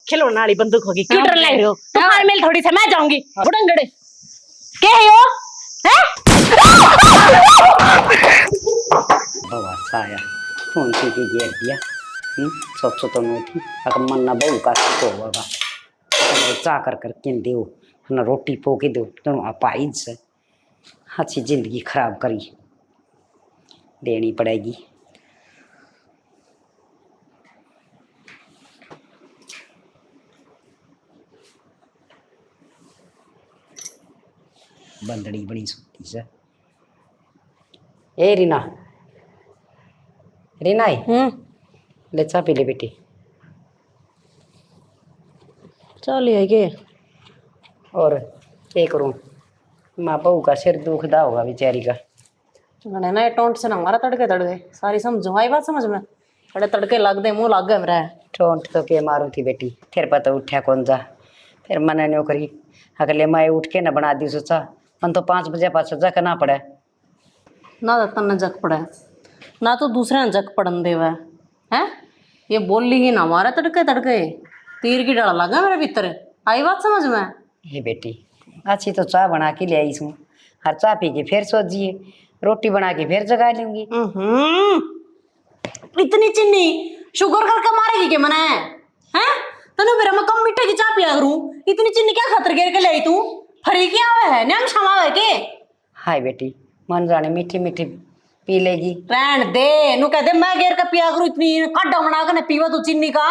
खिलौना वाली बंदूक होगी। क्यों डर लग रहे हो? तुम्हारे मेल थोड़ी से मैं जाऊंगी। बुढ़ंगड़े क्या है यो? बाबा साया कौन सी की घेर दिया सोचो तो नहीं थी अगर मन ना बहु का तो होगा चा कर किन दो ना रोटी पोके दो दोनों अपाइज से अच्छी जिंदगी खराब करी देनी पड़ेगी। बंदड़ी बड़ी सुती से ए रीना रीना ले चा पी ले बेटी चल ये के और क्या करूं माँ बहू का सिर दुखदा होगा बेचारी का गने ना टोंट से ना मारा तड़के सारी समझो आई बात समझ में बड़े तड़के लग दे मुंह लग गए मेरा टोंट तो के मारू थी बेटी फिर पता उठा कौन जा फिर मन ने करी अगले मैं उठ के ना बना दी सोचा मन तो 5 बजे पास जा करना पड़े ना तन जग पड़े ना तो दूसरे ने जग पड़न देवा है ये बोल ली ही ना मारा तड़के तीर की डरा लगा मेरे भीतर आई बात समझ में। ये बेटी अच्छी तो चाय बना के ले आई हूँ हर चाय पी के फिर सोचिए रोटी बना के फिर जगा लूंगी। इतनी चीनी शुगर करके मारेगी के मने हैं तनु मेरा मैं कम मीठे की चाय पिया करूं इतनी चीनी क्या खातर गिर के लाई तू फरी क्या आवे है नाम क्षमा के हाय बेटी मन जाने मीठी मीठी पी लेगी रहन दे नु कह दे मैं गिर के पिया करूं इतनी काढ़ा बना के पीवा तू चीनी का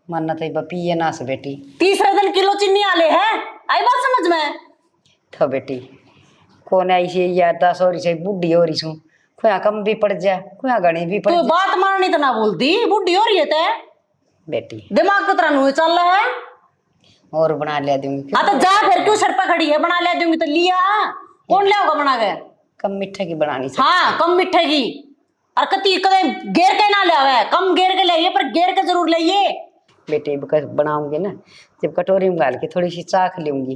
मन तो पिए ना से बेटी तीसरे दिन किलो चीनी आले है आई बात समझ में तो बेटी कौन आई से या 10 और से बुढ़ी हो रही छू खुआ कम भी पड़ जा खुआ गणी भी पड़ तो जा बात मारनी तो ना बोलती बुढ़ी हो रही है ते बेटी दिमाग की तरह नु चल रहा है और बना ले दूंगी हाँ तो जा फिर क्यों सर पे खड़ी है बना ले दूंगी तो लिया कौन ले होगा बना के कम मीठे की बनानी हाँ कम मीठे की और कती कदे घेर के ना ले आवे कम घेर के लाइए पर घेर के जरूर लाइए बेटे बनाऊंगी ना जब कटोरी में डाल के थोड़ी सी चाख लूंगी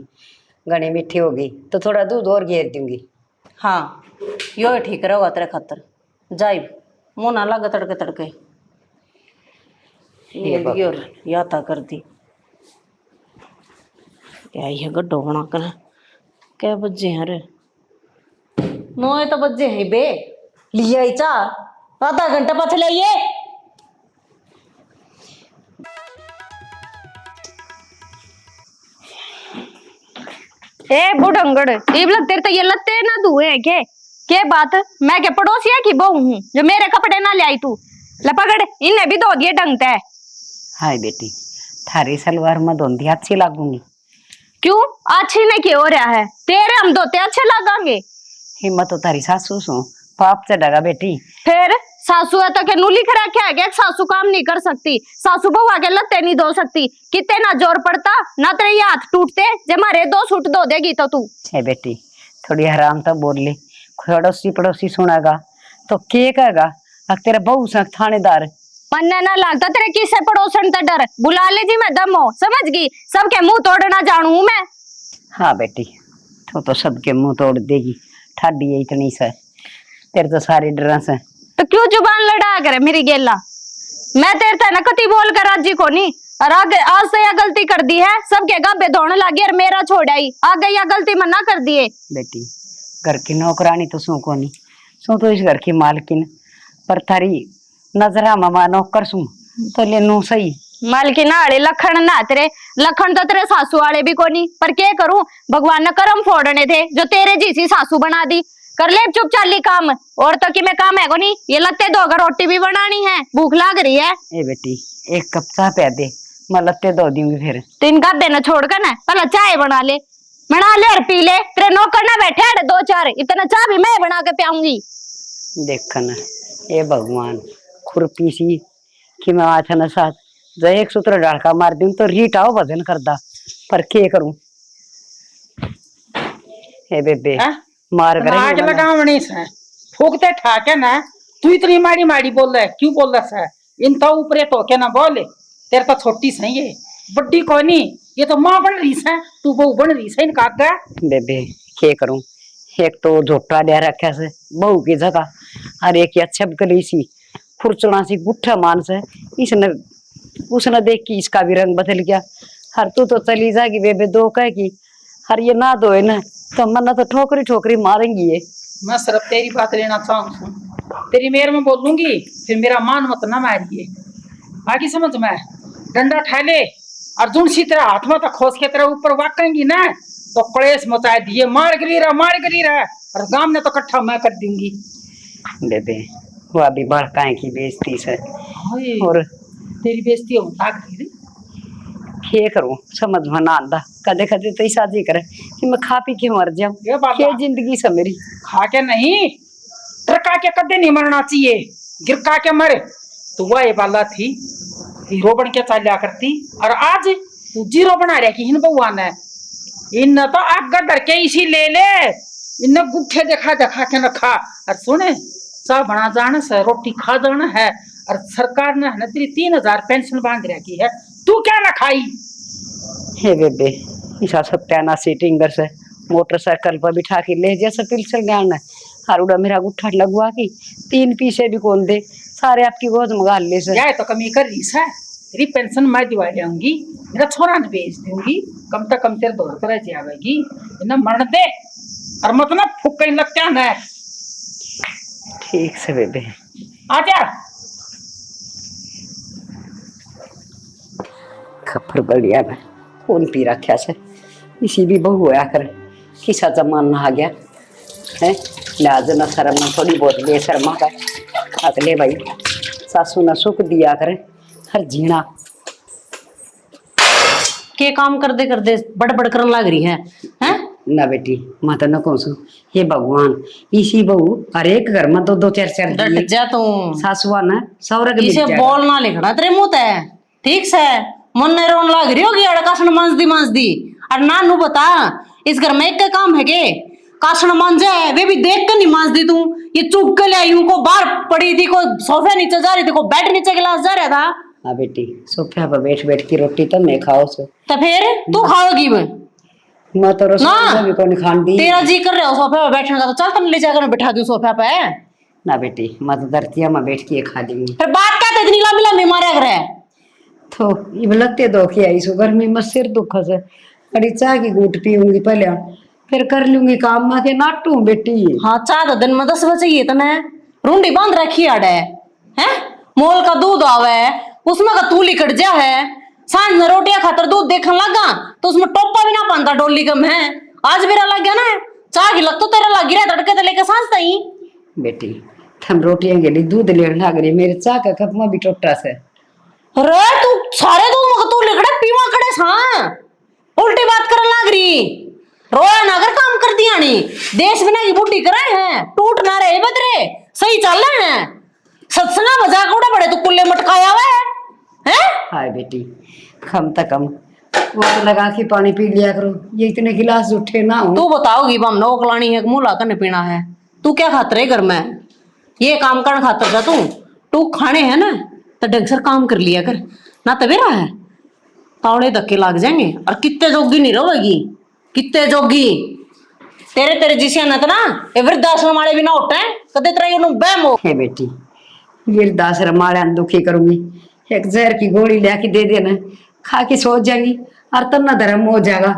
घनी मीठी होगी तो थोड़ा दूध और घेर दूंगी। हाँ यो ठीक रहेगा तेरे खातर जाई मुँह ना लगा तड़के जिंदगी और याता कर दी क्या ये गड्ढो बना कर क्या बजे हैं रे 9 तो बजे हैं बे लिया चा आधा घंटा पाछे लाइए ए बुढ़ंगड़ इब लगते तो ये लत्ते ना धुए के बात मैं क्या पड़ोसिया की बहू हूँ जो मेरे कपड़े ना ले आई तू लपकड़ इन्हें भी धो दिए ढंग से। हाय बेटी थारी सलवार में धोंदी अच्छी लगूंगी क्यों अच्छी नहीं क्यों हो रहा है तेरे हम धोते अच्छे लगेंगे हिम्मत तो तारी सासू सो पाप चढ़ेगा बेटी फिर सासू है तो क्या नूली करा क्या है सासू काम नहीं कर सकती सासू बहू आगे लत्ते नहीं धो सकती कितने ना जोर पड़ता ना तेरे ये हाथ टूटते जब मारे 2 सूट धो देगी तो तू है बेटी थोड़ी आराम तो बोल ले पड़ोसी पड़ोसी सुनेगा तो के कहेगा अब तेरा बहू संग थानेदार मन ना लगता तेरे किससे पड़ोसन का डर बुला ले जी मैं दम हो समझ गई सबके मुंह तोड़ना जानू मैं। हाँ बेटी तो सबके मुंह तोड़ देगी ठाडी है इतनी सा तेरे तो सारे डर से तो क्यों जुबान लड़ा करे मेरी गेला मैं तेरे थे ना कति बोल कर राजी को नहीं और आगे आज से यह गलती कर दी है सबके गाबे धोने लगी और मेरा छोड़ आई आगे यह गलती मना कर दिए। बेटी घर की नौकरानी तो सू को नहीं सू तो इस घर की मालकिन पर थारी नजरा मामा नौकर सू तो ले नू सही मालकिन आड़े लखन ना तेरे लखन तो तेरे सासू वाले भी को नहीं पर क्या करूं भगवान ने कर्म फोड़ने थे जो तेरे जैसी सासू बना दी कर ले चुप चाली काम और तो कि मैं काम है को नहीं ये लत्ते धो कर रोटी भी बनानी है भूख लग रही है। ए बेटी 1 कप चाय पे दे मैं लत्ते धो दूंगी फिर 3 कप न छोड़ कर ना पहले चाय बना ले और पी ले तेरे नौकर ना बैठे 2-4 इतना चाय भी मैं बना के पियाऊंगी। देखना ए भगवान खुरपी सी कि मैं आज न साथ जो 1 सूत्र डालका मार दूं तो रीट आओ भजन करदा पर के करूं ए बेबे मार करे आग लगावनी से फूकते ठाके ना तू इतनी माड़ी माड़ी बोल रहा है क्यों बोल रहा है इन तो ऊपर तो के ना बोले तेरे तो छोटी सही है बड्डी कोई नहीं ये तो माँ बन रही है तू बहू बन रही है इनका बेबे के करूं एक तो झोटा दे रखा से बहू की जगह और एक अच्छा गली सी फुरचना सी गुठा मान से इसने उसने देख की इसका भी रंग बदल गया। हर तू तो चली जाएगी बेबे दो कहेगी, हर ये ना दो है ना तो मन्ना तो ठोकरी ठोकरी मारेंगी ये। मैं सिर्फ तेरी बात लेना चाहूँ, तेरी मेर में बोलूंगी फिर मेरा मान मत ना मारिए। बाकी समझ में, डंडा उठा ले और जुन सी तेरा हाथ में तो खोस के तेरे ऊपर वाकेंगी ना तो कलेश मचा दिए, मार गिरी रहा और गांव ने तो इकट्ठा मैं कर दूंगी। बेबे वो अभी भड़काए की बेइज्जती से हाय, और तेरी बेइज्जती हो ताक दी। क्या करूं समझ में ना आता। कदे कदे तो ऐसा जी करे कि मैं खा पी के मर जाऊं। ये बाबा। क्या जिंदगी से मेरी। खा के नहीं, गिरका के कदे नहीं मरना चाहिए, गिरका के मरे। तो वह ये बाला थी हीरो बन के चाल्या करती और आज तू जीरो बना रहा कि हिन बउआ ने इन तो आग डर के इसी ले ले, इन गुट्ठे देखा देखा के न खा। और सुने चाह बना जाना से रोटी खा जाना है और सरकार ने है तेरी 3000 पेंशन बांध रखी है, तू क्या ना खाई। हे बेबे ऐसा सत्याना सीटिंगर से मोटरसाइकिल पर बिठा के ले जैसे पिलसल गाना हारूड़ा मेरा गुट्ठा लगवा की 3 पीसे भी कौन दे सारे आपकी गोद में गाल ले से। यह तो कमी कर रही है, तेरी पेंशन मैं दिवा जाऊंगी, मेरा छोरा ने बेच दूंगी, कम से कम तेरे दौड़ पर जाएगी, इन्हें मरण दे और मत ना फूक कहीं लगता है। ठीक से बेबे आजा। खपर बढ़िया में खून पी रखा से इसी भी बहू होया कर किसा जमाना आ गया है लाज न शर्म न थोड़ी बहुत बेशर्मा का हाथ ले भाई सासू न सुख दिया करे हर जीना के काम कर दे बड़ करने लग रही है हैं? ना बेटी माता न कौन सो हे भगवान इसी बहू हर एक घर में दो दो चार चार डट जा तू, सासुआ न सौरग इसे बोलना लिखना तेरे मुंह ते ठीक से मन नहीं रोन लग रही होगी कासन मांस दी और नानू बता इस घर में एक का काम है के कासन मांझे वे भी देख कर नहीं मांस दी तू। ये चुप के ले आई को बाहर पड़ी थी, को सोफे नीचे जा रही थी, को बेड नीचे गिलास जा रहा था। हाँ बेटी सोफे पर बैठ बैठ की रोटी तो मैं खाओ सो तो फिर तू खाओगी मैं तो रसोई में भी कौन खान दी। तेरा जी कर रहे हो सोफे पे बैठने का तो चल तन ले जाकर बिठा दूं सोफे पे। ना बेटी मैं तो धरतिया में बैठ के खा दूंगी। फिर बात क्या इतनी लंबी लंबी मारे कर तो ये लगते दो के आई सो गर्मी में सिर दुख से अड़ी चाय की घूट पीऊंगी पहले फिर कर लूंगी काम में के नाटू बेटी। हाँ चाह तो दिन में 10 बजे ये तने रूंडी बांध रखी अड़े है मोल का दूध आवे उसमें का तू लिकट जा है सांझ में रोटियां खातर दूध देखने लगा तो उसमें टोपा भी ना पाता डोली कम है आज मेरा लग गया ना चाह की लग तो तेरा लग गिरा तड़के तो लेके सांझ तई। बेटी थम रोटियां के लिए दूध लेने लग रही मेरे चाह का कप में भी टोटा से। अरे तू सारे दूध में तू लिकड़े पीवा खड़े सा उल्टी बात करने लग रही रोया ना अगर काम कर दिया नहीं देश बिना की बुढ़ी करे हैं टूट ना रहे बदरे सही चल रहे हैं सत्संगा मजाक उड़ा बड़े तू कुल्ले मटकाया हुआ है हाय बेटी कम तक कम वो लगा के पानी पी लिया करो ये इतने गिलास उठे ना हो। तू बताओगी बम नोक लानी है मुला करने पीना है तू क्या खातर है घर में ये काम करने खातर जा तू खाने है ना तो ढंग से काम कर लिया कर ना तबेरा है तावड़े धक्के लग जाएंगे और कितने जोगी नहीं रहेगी कितने जोगी तेरे जिसे ना ना ये वृद्धाश्रम वाले भी ना उठे कदे तेरा बहम हो। हे बेटी वृद्धाश्रम वाले दुखी करूंगी एक जहर की गोली लेके दे देना खा के सो जाएंगी और तब ना धर्म हो जाएगा।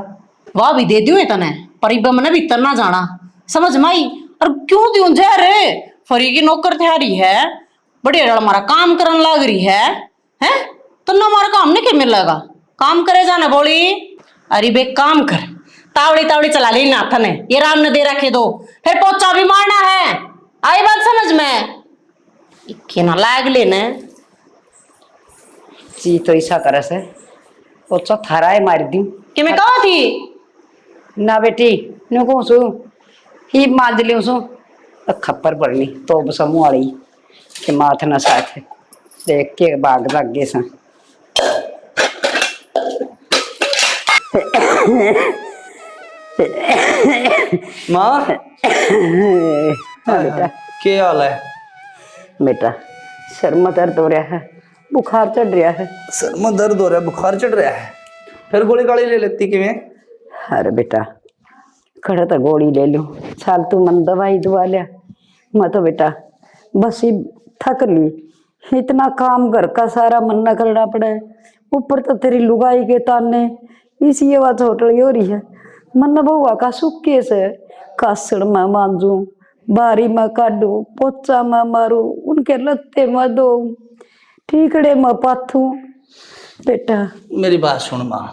वाह भी दे दियो तने पर मैंने भी इतना जाना समझ माई और क्यों दियो जहर फरी की नौकर तैयारी है बढ़िया हमारा काम करने लग रही है तो ना हमारा काम नहीं क्या मिलेगा काम करे जाना बोली अरे बे काम कर तावड़ी तावड़ी चला ली नाथ ने ये राम ने दे रखे दो फिर पोचा भी मारना है आई बात समझ में के ना लाग लेने जी तो ऐसा करे से पोचा थाराए मार दी कि मैं कहा थी ना बेटी नु कहूं सु ही मांज लियो सु खप्पर पड़नी तो समूह वाली के माथ न साथ देख के बाग लगे सा माँ बेटा क्या हाल है? बेटा सर में दर्द हो रहा है बुखार चढ़ रहा है। सर में दर्द हो रहा है बुखार चढ़ रहा है फिर गोली काली ले लेती कि मैं। अरे बेटा खड़ा तो गोली ले लूं साल तू मन दवाई दुआ लिया मैं तो बेटा बस ही थक ली इतना काम घर का सारा मन्ना करना पड़ा है, ऊपर तो तेरी लुगाई के ताने, इसी ये बात होटल हो रही है। मन्ना बहुआ का सुखे से कासड़ में मांजू, बारी में काटू, पोचा में मारू, उनके लत्ते में दो, ठीकड़े में पाथू। बेटा मेरी बात सुन माँ,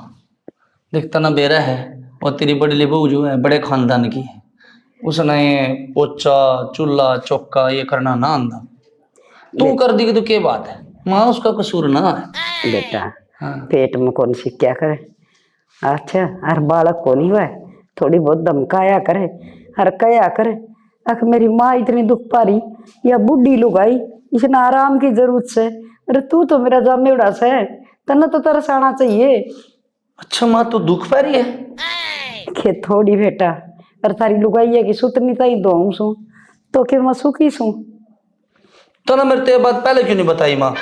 देखता ना बेरा है और तेरी बड़ी बहू जो है बड़े खानदान की है, उसने पोचा चूल्हा चौका ये करना ना आंदा, तू कर दी तो क्या बात है माँ, उसका कसूर ना है। बेटा हाँ। पेट में कौन सी क्या करे, अच्छा हर बालक को नहीं हुआ, थोड़ी बहुत धमकाया करे, हर कया करे। अख मेरी माँ इतनी दुख पा रही, या बुढ़ी लुगाई, इसने आराम की जरूरत से। अरे तू तो मेरा जामेड़ा से है, तना तो तरसाना चाहिए। अच्छा माँ तू दुख पा रही है? खे थोड़ी बेटा, और थारी लुगाई है कि सुतनी ताई दोम सू, तो के मैं सुखी सू। तो ना मेरे ते बात पहले क्यों नहीं बताई माँ?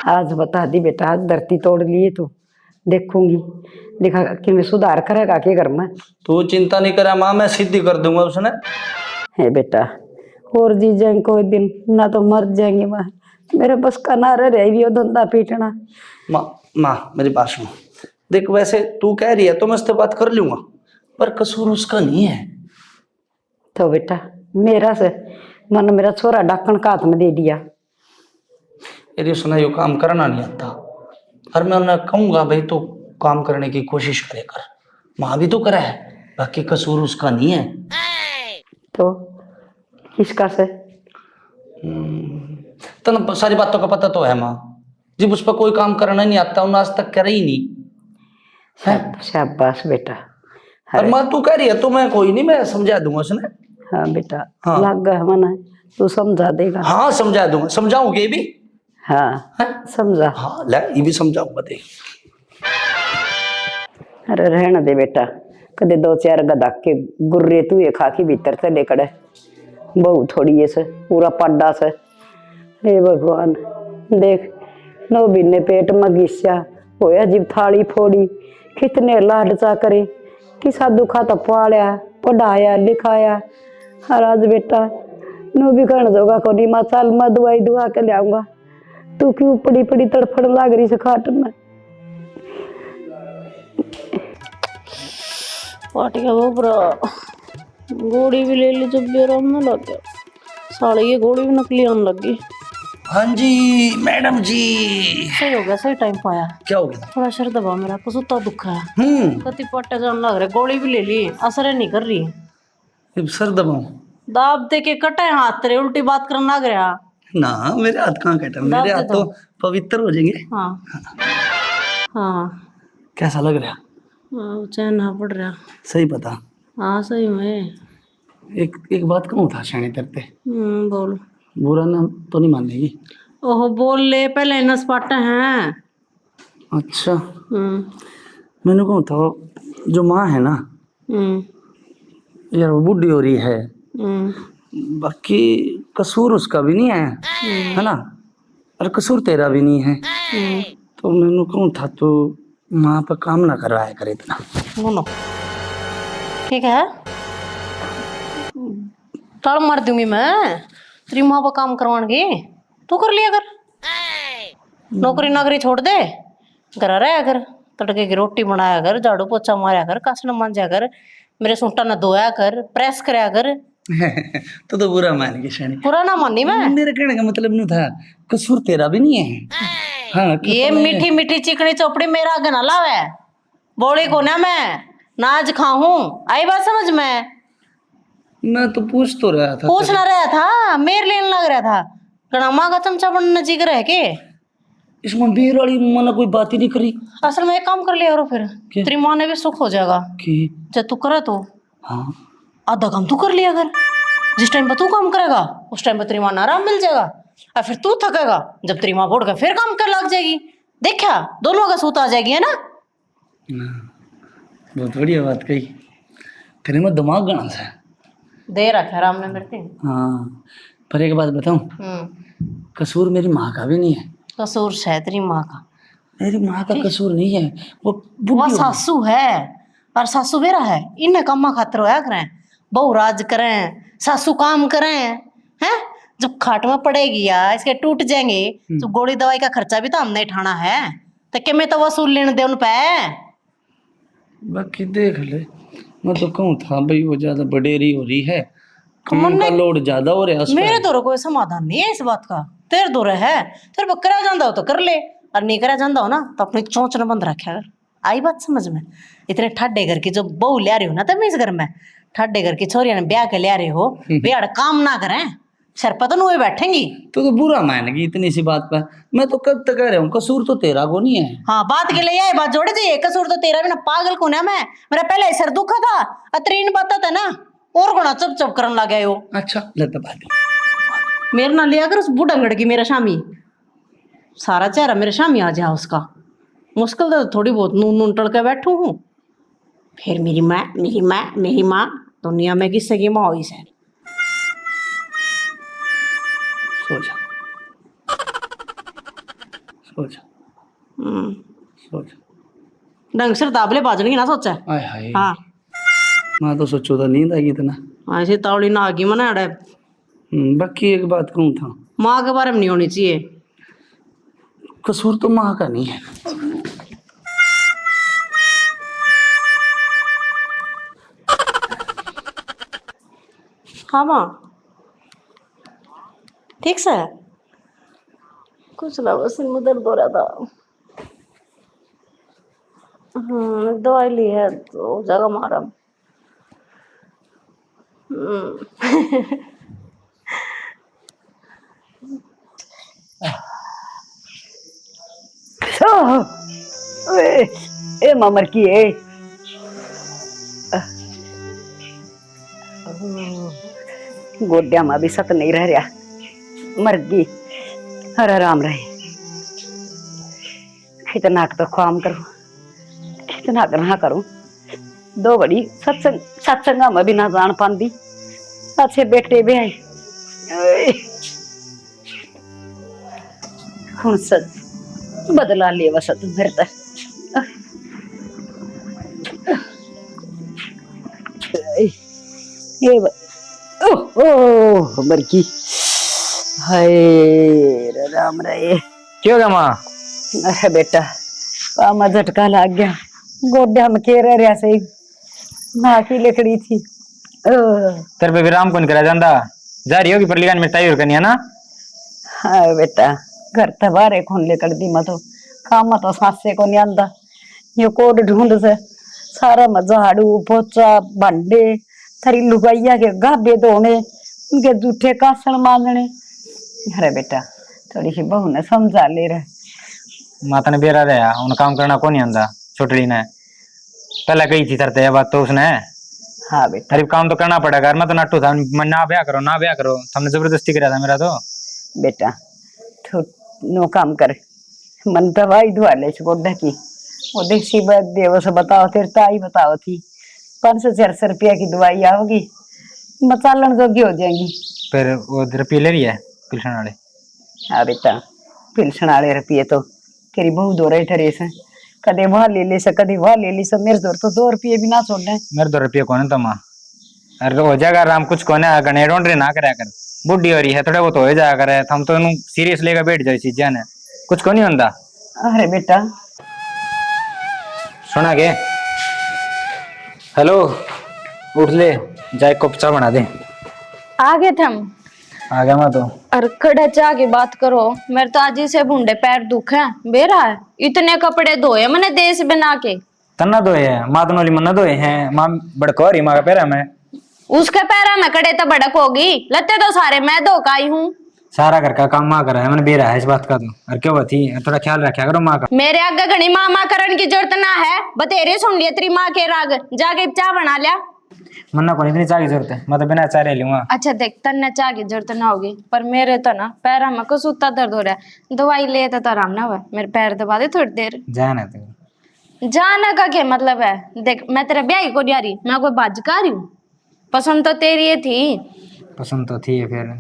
आज बता दी बेटा, आज धरती तोड़ लिए तो देखूंगी, देखा कि मैं सुधार करेगा के घर में। तू चिंता नहीं करे माँ, मैं सीधी कर दूंगा उसने। है बेटा, और जी जाएंगे कोई दिन, ना तो मर जाएंगे माँ, मेरे बस का ना रह भी धंधा पीटना। माँ मेरी बात सुनो, देख वैसे तू कह रही है तो मैं उससे बात कर लूंगा, पर कसूर उसका नहीं है। तो बेटा मेरा से मन मेरा छोरा डाकण का हाथ में दे दिया। यदि उसने यो काम करना नहीं आता, और मैं उन्हें कहूंगा भाई तो काम करने की कोशिश करे कर, माँ भी तो करे है, बाकी कसूर उसका नहीं है। तो किसका से? तो सारी बातों का पता तो है माँ, जब उस पर कोई काम करना नहीं आता उन्हें आज तक करे ही नहीं। शाबाश बेटा। और माँ तू कह रही है तो मैं कोई नहीं, मैं समझा दूंगा उसने। हाँ बेटा, हाँ। लग गया मना, तू समझा देगा। हाँ समझा दूंगा, समझाऊंगे ये भी। हाँ है? समझा। हाँ ले ये भी समझाऊंगा देख। अरे रहना दे बेटा, कदे दो चार गदा के गुर्रे तू ये खा के भीतर से लेकर बहु थोड़ी ये से पूरा पाड्डा से। हे भगवान देख, 9 महीने पेट में घिस्या होया, जीव थाली फोड़ी, कितने लाडचा करे, किसा दुखा तो पालिया पढ़ाया लिखाया। और आज बेटा नो भी कण जोगा को नहीं, माँ चाल मैं दवाई दुआ के लियाऊंगा, तू क्यों पड़ी पड़ी तड़फड़ लाग रही से खाट में। पाटिया गोबरा गोड़ी भी ले ली, जब भी आराम ना लग गया, साले ये गोड़ी भी नकली आने लग गई। हाँ जी मैडम जी। सही हो गया, सही टाइम पाया। क्या हो गया? थोड़ा सर दबा मेरा, कुछ दुख है, कति पट्टे जान लग रहे, गोली भी ले ली, असर नहीं कर रही। अब सर दबाऊं? दाब दे के कटे हाथ तेरे, उल्टी बात करने लग रहा। ना मेरे हाथ कहाँ कटा, मेरे हाथ तो पवित्र हो जाएंगे। हाँ हाँ कैसा लग रहा? चैन ना पड़ रहा। सही पता। हाँ सही में। एक बात कहूँ था शानी तेरे पे, बोल। बुरा ना तो नहीं मान लेगी? ओहो बोल ले, पहले नस पाटे हैं। अच्छा मैंने कहूँ था, जो माँ है ना यार वो बूढ़ी हो रही है, बाकी कसूर उसका भी नहीं है ना, और कसूर तेरा भी नहीं है। तो मैंने कहूँ था तो माँ पर काम ना करवाया करे इतना। बोलो ठीक है, ताड़ मार दूंगी मैं, तेरी माँ पर काम करवाने तू कर लिया कर, नौकरी नाकरी छोड़ दे, घर रहा कर, तड़के की रोटी बनाया कर, झाड़ू पोछा मारा कर, कासना मांजा कर, मेरे सूटा न धोया कर, प्रेस कराया कर। तो बुरा मान गई शानी। पूरा ना मानी मैं, मेरे कहने का मतलब नहीं था, कसूर तेरा भी नहीं है। हाँ, ये मीठी मीठी चिकनी चौपड़ी मेरा आगे ना लावे, बोली को ना मैं नाज खाऊं, आई बात समझ में? मैं तो पूछ तो रहा था, पूछ ना रहा था, मेरे लेने लग रहा था, गणमा का चमचा बनना जी रह के। इसमें बेर वाली मन कोई बात ही नहीं करी। असल में एक काम कर लिया करो फिर, तेरी माँ ने भी सुख हो जाएगा कि जब तू करे तो। हाँ आधा काम तू कर लिया कर, जिस टाइम पर तू काम करेगा उस टाइम पर तेरी माँ आराम मिल जाएगा, और फिर तू थकेगा जब तेरी माँ बोल कर फिर काम कर लग जाएगी, देखा दोनों का सूत आ जाएगी, है ना? बहुत बढ़िया बात कही, तेरे में दिमाग गणा सा दे रखा राम ने मेरे। हाँ पर एक बात बताऊं, कसूर मेरी माँ का भी नहीं है। कसूर है तेरी माँ का, मेरी माँ का कसूर नहीं है, वो सासू है, और सासू मेरा है, इन्हें कम्मा खातर होया करें, बहु राज करें, सासू काम करें, हैं जब खाट में पड़ेगी या इसके टूट जाएंगे तो गोली दवाई का खर्चा भी तो हमने उठाना है, तो क्या मैं तो वसूल लेने दे उन पे। बाकी देख ले, मैं तो कहूँ था भाई वो ज्यादा बडेरी हो रही है, काम का हमने- लोड ज्यादा हो रहा है उस पे। मेरे दौर कोई समाधान नहीं है इस बात का, तेरे दौर है, तेरे पर करा जाता हो तो कर ले, और नहीं करा जाता हो ना तो अपनी चोंच न बंद रखा कर। आई बात समझ में? इतने ठाडे घर की जो बहू ले रही हो ना तब इस घर में, ठाडे घर की छोरिया ने ब्याह के ले रहे हो, बेड़ काम ना करें, सर पर तो नुए बैठेंगी। तो बुरा मान गई इतनी सी बात पर, मैं तो कब तक कह रहा हूँ कसूर तो तेरा को नहीं है। हाँ बात के लिए ये बात जोड़े चाहिए, कसूर तो तेरा भी ना, पागल कौन है मैं, मेरा पहले ही सर दुखा था, अतरीन बात था ना, और गुणा चप चप करने लगे हो। अच्छा लता बात मेरे ना लिया कर उस बुढ़ंगड़ की मेरा शामी, सारा चेहरा मेरे शामी आ जाए उसका, मुश्किल तो थोड़ी बहुत नून नून टल के बैठू हूँ, फिर मेरी माँ मेरी माँ मेरी माँ, दुनिया में किससे की माँ हुई सर। सो जा सो जा सो जा। ढंग से दाबले बाजने की ना सोचा। आय हाय, हाँ मैं तो सोचो था नींद आ गई इतना। ऐसी तावड़ी ना आगी मना अड़े, बाकी एक बात कहूँ था, माँ के बारे में नहीं होनी चाहिए। कसूर तो माँ का नहीं है। हाँ माँ ठीक से कुछ ना, बस सिर में दर्द हो रहा था। हाँ दवाई ली है तो जगह मारा। ए ममर की है गोड्या में भी सत नहीं रह रहा, मर गई। हर आराम रहे, कितना तो काम करूं, कितना ना करूं, दो बड़ी सत्संग सत्संगा में भी ना जान पाती, अच्छे बेटे भी आए हूं सच बदला ले बस तू मेरे तर। ये ओ मर की हाय राम रे। क्यों गया माँ? अरे बेटा पामा झटका लग गया, गोड्या में के रह से ना की लकड़ी थी। तेरे पे विराम कौन करा जाता, जा रही होगी पर लिगान में टाई करनी है ना। हाँ बेटा घर तबारे खोन लेकर दी मैं तो काम तो सासे को नहीं आंदा, ये कोड ढूंढ से सारा मजा झाड़ू पोचा भांडे थारी लुगाइया के गाबे धोने, उनके जूठे कासन मांगने। अरे बेटा थोड़ी सी बहू ने समझा ले रहे। माता ने बेरा रहा उन काम करना कौन नहीं आंदा, छोटड़ी ने पहले कही थी तरते ये बात तो उसने। हाँ बेटा अरे काम तो करना पड़ेगा, मैं तो नट्टू था, मैं ना ब्याह करो ना ब्याह करो, हमने जबरदस्ती करा था मेरा तो। बेटा तो नो काम कर, मन दवाई दुआ ले गोड्डा की वो देसी देव से बताओ तेरे ताई बताओ थी 500-400 रुपया की दवाई आओगी, मचालन जोगी हो जाएंगी। फिर वो रुपये ले रही है पिलसन वाले। हाँ बेटा पिलसन वाले रुपये तो तेरी बहू दो रही ठरे से, कदे वहां ले ली से कदे वहां ले ली से, मेरे दौर तो 2 रुपये भी ना छोड़ना है। मेरे 2 रुपये कौन है तो माँ, अरे हो जाएगा राम, कुछ कौन है गणे डोंडरे ना करा कर, बुढ़ी हो रही है थोड़ा बहुत हो जाया करे, हम तो सीरियस लेकर बैठ जाए चीजें ने, कुछ कौन नहीं होता। अरे बेटा सुना के हेलो उठ ले, जाए कप चाय बना दे। आ गए थे हम। आ गया मैं तो। और खड़े चाह की बात करो, मेरे तो आज ही से भूडे पैर दुख है बेरा है, इतने कपड़े धोए मैंने देश बना के। तन्ना धोए है माँ तो नोली मन्ना धोए हैं, माँ बड़को रही माँ का पैरा में, उसके पैरा में कड़े तो बड़क होगी, लत्ते तो सारे मैं धो का आई हूँ। सारा घर का काम माँ कर रहा है, मैंने बेरा है इस बात का तो, और क्यों थी थोड़ा ख्याल रखा करो माँ का। मेरे आगे घनी मामा करण की जरूरत ना है, बतेरे सुन लिया तेरी माँ के राग, जाके चाय बना लिया। मन्ना को इतनी चाय की जरूरत है, मैं तो बिना चाय रह लूंगा। अच्छा देख तन्ने चाय की जरूरत ना होगी, पर मेरे तो ना पैरा में कुछ उतना दर्द हो रहा है, दवाई ले तो आराम ना हुआ, मेरे पैर दबा दे थोड़ी देर। जाना तो जाना का क्या मतलब है, देख मैं तेरा ब्याह ही को नहीं आ रही, मैं कोई बाजका रही हूँ, पसंद तो तेरी थी। पसंद तो थी फिर।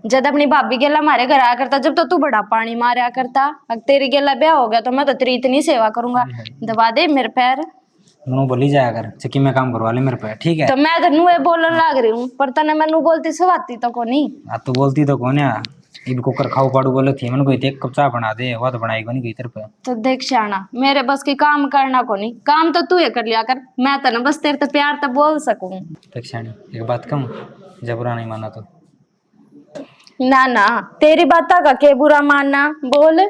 जब अपनी भाभी गेला मारे घर आया करता, जब तो तू बड़ा पानी मारा करता, अब तेरी गेला ब्याह हो गया तो मैं तो तेरी इतनी सेवा करूंगा। दबा दे मेरे पैर। दोनों बोली जाया कर चक्की में काम करवा ले मेरे पे, ठीक है? तो मैं तो नुए बोलन लाग रही हूँ, पर तने मैनू बोलती सवाती तो को नहीं। अब तो बोलती तो कौन है, इब कुकर खाऊ पाड़ू बोले थी मैंने, कोई एक कप चाय बना दे, वो तो बनाई को नहीं गई तेरे पे। तो देख श्याना, मेरे बस की काम करना को नहीं, काम तो तू ये कर लिया कर, मैं तो ना बस तेरे तो प्यार तो बोल सकूं। देख शानी, एक बात कहूं, जब बुरा नहीं माना तो। ना ना, तेरी बात का के बुरा मानना, बोल।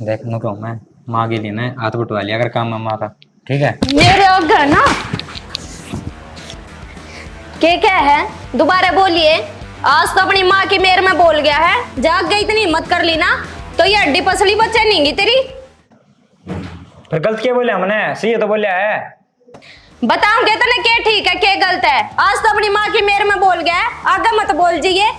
देख नु कहूं मैं, माँ के लिए ना हाथ बटवा लिया अगर काम में माँ का, ठीक है? मेरे अगर ना के क्या है, दोबारा बोलिए। आज तो अपनी माँ की मेर में बोल गया है, जाग गई इतनी हिम्मत कर ली ना तो ये हड्डी पसली बच्चे नहीं तेरी। फिर गलत क्या बोले हमने, सही तो बोलिया है। बताऊं क्या तने के ठीक है के गलत है? आज तो अपनी माँ की मेर में बोल गया है, आगे मत बोल जाइए।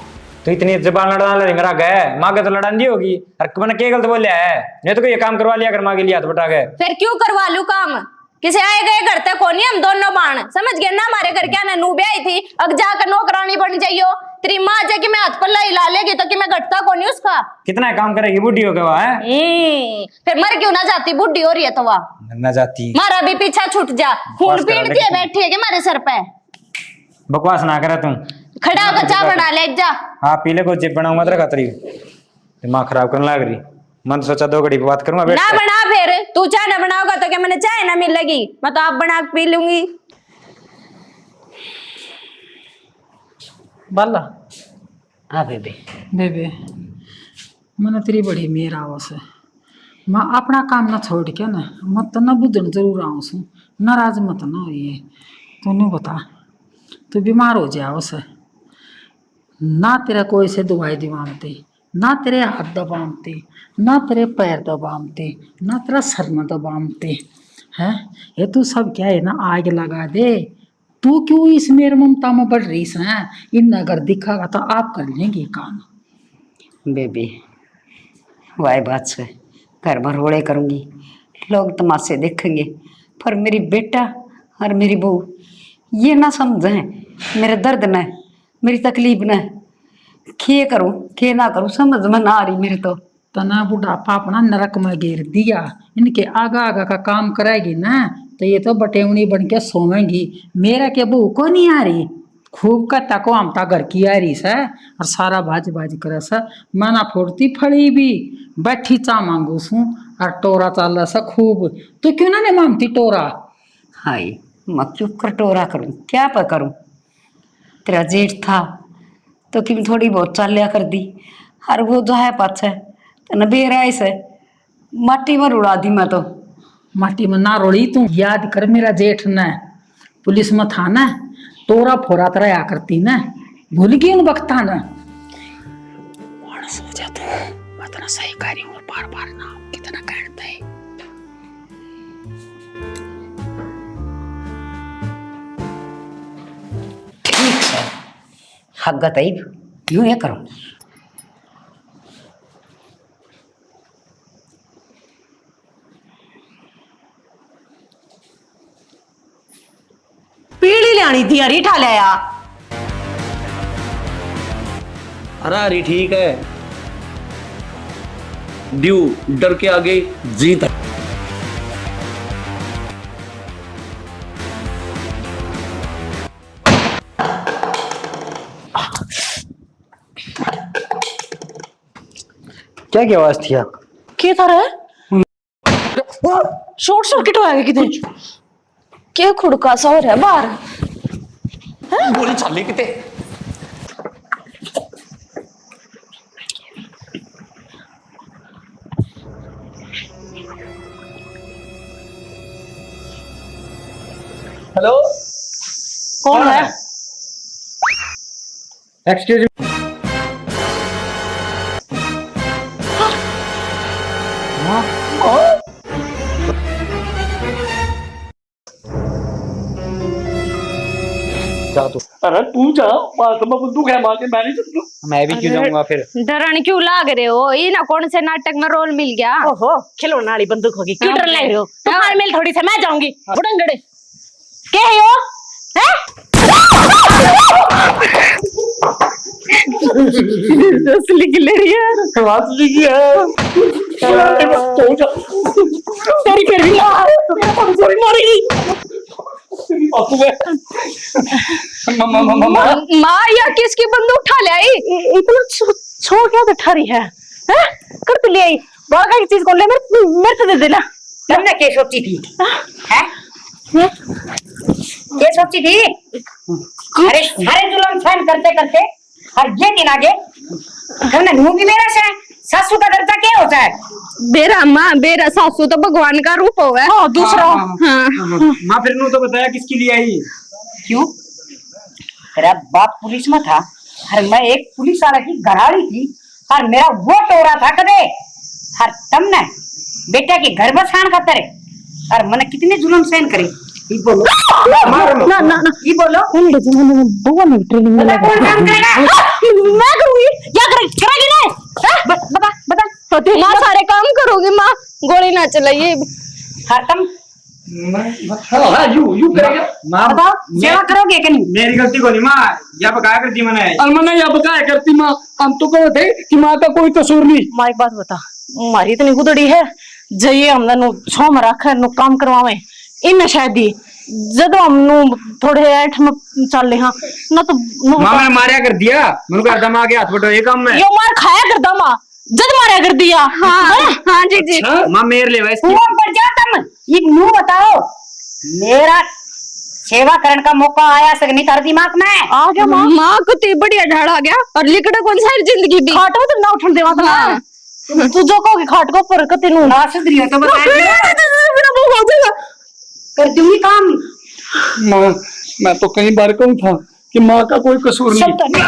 तो इतनी जबान लड़ा मेरा गए, माँ के तो लड़ान दी होगी, और मैंने क्या गलत बोलिया है? नहीं तो कोई ये काम करवा लिया अगर माँ के लिए हाथ बटा गए। फिर क्यों करवा लू काम? किसी आए गए घर तक कोनी, हम दोनों बाण समझ गए ना। हमारे घर क्या नू भी आई थी, अब जाकर नौकरानी बन जाइयो। तेरी माँ जाके मैं हाथ पल्ला हिला लेगी तो कि मैं घटता कोनी उसका। कितना काम करेगी बुढ़ी हो गया वहाँ है? फिर मर क्यों ना जाती, बुढ़ी हो रही है तो वह ना जाती। मारा भी पीछा छूट जा, खून पीटती है बैठी है कि मारे सर पे। बकवास ना करे तुम, खड़ा होकर चाय बना ले जा। हाँ पीले को जिप बनाऊंगा तेरा खतरी, दिमाग खराब करने लग रही। मन सोचा 2 घड़ी बात करूंगा बैठ ना कर। बना, फिर तू चाय ना बनाओगा तो क्या मैंने चाय ना मिलेगी? मैं तो आप बना के पी लूंगी। बाला हाँ बेबे। बेबे, मैंने तेरी बड़ी मेहर आवस है, मैं अपना काम ना छोड़ के ना मत ना बुझन जरूर आवस हूँ, नाराज मत ना होइए। तूने बता, तू बीमार हो जाए उसे ना, तेरा कोई से दवाई दिवाते, ना तेरे हाथ दबाते, ना तेरे पैर दबाते, ना तेरा सर में दबाते हैं। ये तू सब क्या है ना आग लगा दे। तू क्यों इस मेर ममता में बढ़ रही है? इन अगर दिखागा तो आप कर लेंगे काम। बेबी वाई बात से घर भर रोड़े करूँगी, लोग तमाशे देखेंगे, पर मेरी बेटा और मेरी बहू ये ना समझें मेरे दर्द न, मेरी तकलीफ न। खे करूँ खे ना करूँ समझ में ना आ रही मेरे तो। तना बुढ़ापा अपना नरक में घेर दिया, इनके आगा आगा का काम कराएगी ना तो ये तो बटेवनी बन के सोवेंगी। मेरा के बहू को नहीं आ रही, खूब का तको आमता घर की आ रही है और सारा बाज बाज करे से। माना फोड़ती फड़ी भी बैठी चा मांगू सू और टोरा चाल सा खूब। तू क्यों ना ने मानती टोरा? हाय मैं क्यों कटोरा करूँ, क्या पर करूँ? तेरा जेठ था तो कि थोड़ी बहुत चालिया कर दी, और वो जो है पाछे तो न बेरा से माटी में उड़ा दी। मैं तो माटी में ना रोड़ी, तू याद कर मेरा जेठ न पुलिस में था ना, टोरा फोरा तरह आ करती ना, भूल गई उन वक्ता न। सो जा तू, इतना सही कार्य हूँ, बार बार ना कितना कहता है। ठीक है हक गई, यूं ये करूँ। पीढ़ी लियानी थी अरे ठा लिया। अरे ठीक है, ड्यू डर के आगे जीत है। क्या आवाज थी आप? क्या था रे? शॉर्ट सर्किट हो गया कितने? क्या खुड़का सा हो रहा है बाहर? गोली चाले किते। हेलो, कौन है? Excuse me. जा तू। अरे तू जा, बात में बुद्धू है मार के मैं नहीं चलूं। मैं भी क्यों जाऊंगा फिर? डरन क्यों लाग रहे हो? ये ना कौन से नाटक में रोल मिल गया? ओहो खिलौना वाली बंदूक होगी, क्यों डर लग रहे हो? तुम्हारे मेल थोड़ी से मैं जाऊंगी बुढ़ंगड़े। क्या है यो? हैं? असली की लड़ी है, असली की है। तेरी फिर भी मारेगी। बापू है माँ या किसकी बंदूक उठा ले आई? इतना छोड़ क्या बैठा रही है? कर तो ले आई बाहर की चीज को ले मेरे से दे देना। तुमने क्या सोची थी? हैं? क्या सोची थी? अरे सारे जुल्म सहन करते करते और ये दिन आगे तुमने मुंह भी मेरा से सासू का दर्जा क्या होता है? बेरा माँ, बेरा सासू तो भगवान का रूप होगा। हाँ दूसरा हाँ माँ फिर नू तो बताया किसके लिए आई? क्यों? तेरा बाप पुलिस में था और मैं एक पुलिस वाला की घराड़ी थी और मेरा वोट हो रहा था कदे और तुमने बेटा के घर बसाण खातर और मैंने कितने जुल्म सहन करे? ये बोलो ना ना ना ये बोलो उन जमाने में बुआ ने ट्रेनिंग में बता कौन काम करेगा? मैं करूंगी क्या करेगी ना? बता माँ सारे काम करोगी माँ, गोली ना चलाइए। हर तुम हाँ यू करेगा। माँ बताओ सेवा करोगे कि नहीं? मेरी गलती को नहीं माँ, या बकाया करती मैंने। अलमना या बकाया करती माँ, हम तो कहे थे कि माँ का कोई कसूर नहीं। माँ एक बात बता, मारी इतनी गुदड़ी है जइए हमने नु छो में रखा नु काम करवावे इन शादी जब हम नु थोड़े ऐठ में चल ले हाँ ना तो माँ मैंने मारिया कर दिया, मैंने कहा दमा के हाथ बटो ये काम में। यो मार खाया कर दमा जद मारा कर दिया। हाँ हाँ जी जी। माँ मेरे ले वैसे कुआं पर जा तुम ये मुंह बताओ मेरा सेवा करने का मौका आया सकनी तार दिमाग में आ गया माँ माँ को तो बढ़िया ढाड़ आ गया और लिकड़ा कौन सारी जिंदगी भी। खाट में तो ना उठन देवा था हाँ। तू जो कहोगे खाट को पर कते नु ना सुधरी हो तो बताए मेरा मुंह हो जाएगा। कर दूंगी काम माँ मैं तो कई बार कहूँ था कि माँ का कोई कसूर सब नहीं।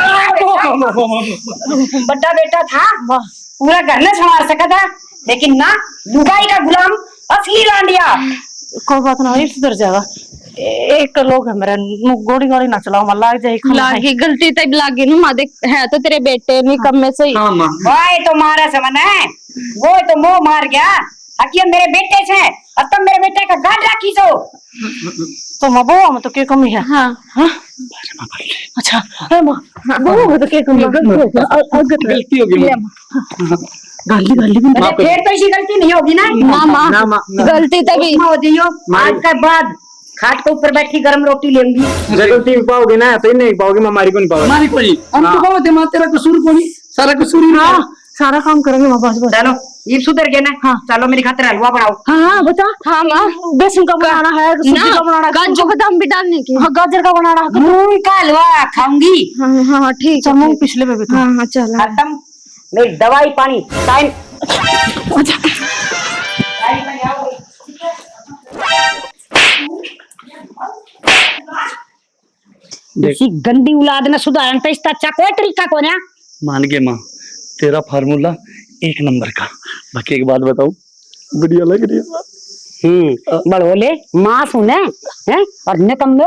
बड़ा बेटा था पूरा घर न संभाल सका था लेकिन ना लुगाई का गुलाम असली लांडिया। कोई बात ना ये सुधर जाएगा। एक लोग है मेरा नु गोड़ी गोड़ी ना चलाओ मैं लाग जाए लागी गलती तब लागी ना माँ, देख है तो तेरे बेटे निकम में से ही। हाँ माँ वो तो मारा समझ है वो तो मोह मार गया हकियत मेरे बेटे से अब तुम मेरे बेटे का गांड राखी सो तो माँ बुआ में तो क्या कमी है? हाँ अच्छा है माँ बुआ में तो क्या कमी है? गलती हो गई माँ। गाली गाली भी अरे फिर तो ऐसी गलती नहीं होगी ना ना माँ, ना माँ गलती तभी। हो जाइयो आज के बाद खाट के ऊपर बैठी गरम रोटी लेंगी। गलती नहीं पाओगे ना तो नहीं पाओगे, माँ मारी को नहीं पाओगे। हमारी कोई हम तो कहते माँ तेरा कसूर को नहीं, सारा कसूर ही हाँ सारा काम करेंगे माँ बस बस। चलो ये सुधर गया ना? हाँ। चलो मेरी खातिर हलवा बनाओ। हाँ हाँ बता। हाँ माँ, बेसन का बनाना है सब्जी ना का बनाना है काजू बादाम भी डालने की। हाँ गाजर का बनाना है मूंग का हलवा खाऊंगी। हाँ हाँ ठीक है। मूंग पिछले पे भी था। हाँ हाँ चल। खत्म मेरी दवाई पानी टाइम। इसी गंदी औलाद ने सुधारन तो इसका अच्छा कोई तरीका को ना। मान गए माँ, तेरा फार्मूला एक नंबर का। बाकी एक बात बताऊं, बढ़िया लग रही है माँ। बड़ोले माँ सुने हैं और निकम्मे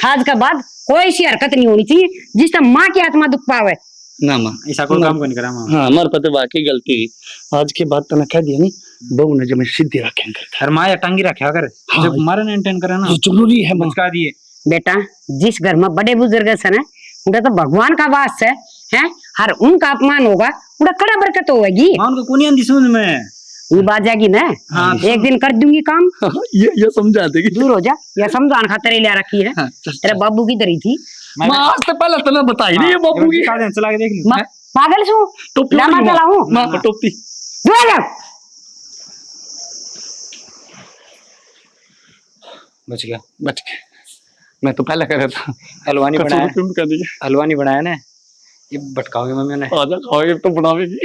आज के बाद कोई सी हरकत नहीं होनी चाहिए जिससे माँ की आत्मा दुख पावे। ना माँ ऐसा कोई काम को नहीं करा माँ। हाँ हमारे पति वाकई गलती हुई। आज के बाद तो कह दिया नहीं, बहू ने जब सीधी रखेंगे हर माँ या टंगी रखा कर हाँ। जब मारे मेंटेन करे ना जरूरी है माँ। मुझका दिए बेटा जिस घर में बड़े बुजुर्ग है ना उनका तो भगवान का वास है हर उनका अपमान होगा उनका कड़ा बरकत होगी। माँ उनको कौन आंधी समझ में। ये बात जाएगी ना? हाँ। एक दिन कर दूंगी काम। ये समझा देगी। दूर हो जा या समझान खातर ही ले रखी है। हाँ, चल, तेरे बाबू की दरी थी माँ आज से पहले तो बताई नहीं है बापू की। चला के देख लो। माँ पागल छू टोपी लामा चलाऊं माँ टोपी। दूर जा। बच गया। बच गए, मैं तो पहले कह रहा था हलवा नहीं बनाया, कसूर तुम कर दिया। हलवा नहीं बनाया ना, ये भटकाओगे मम्मी ने। आजा खाओगे तो बनावेगी।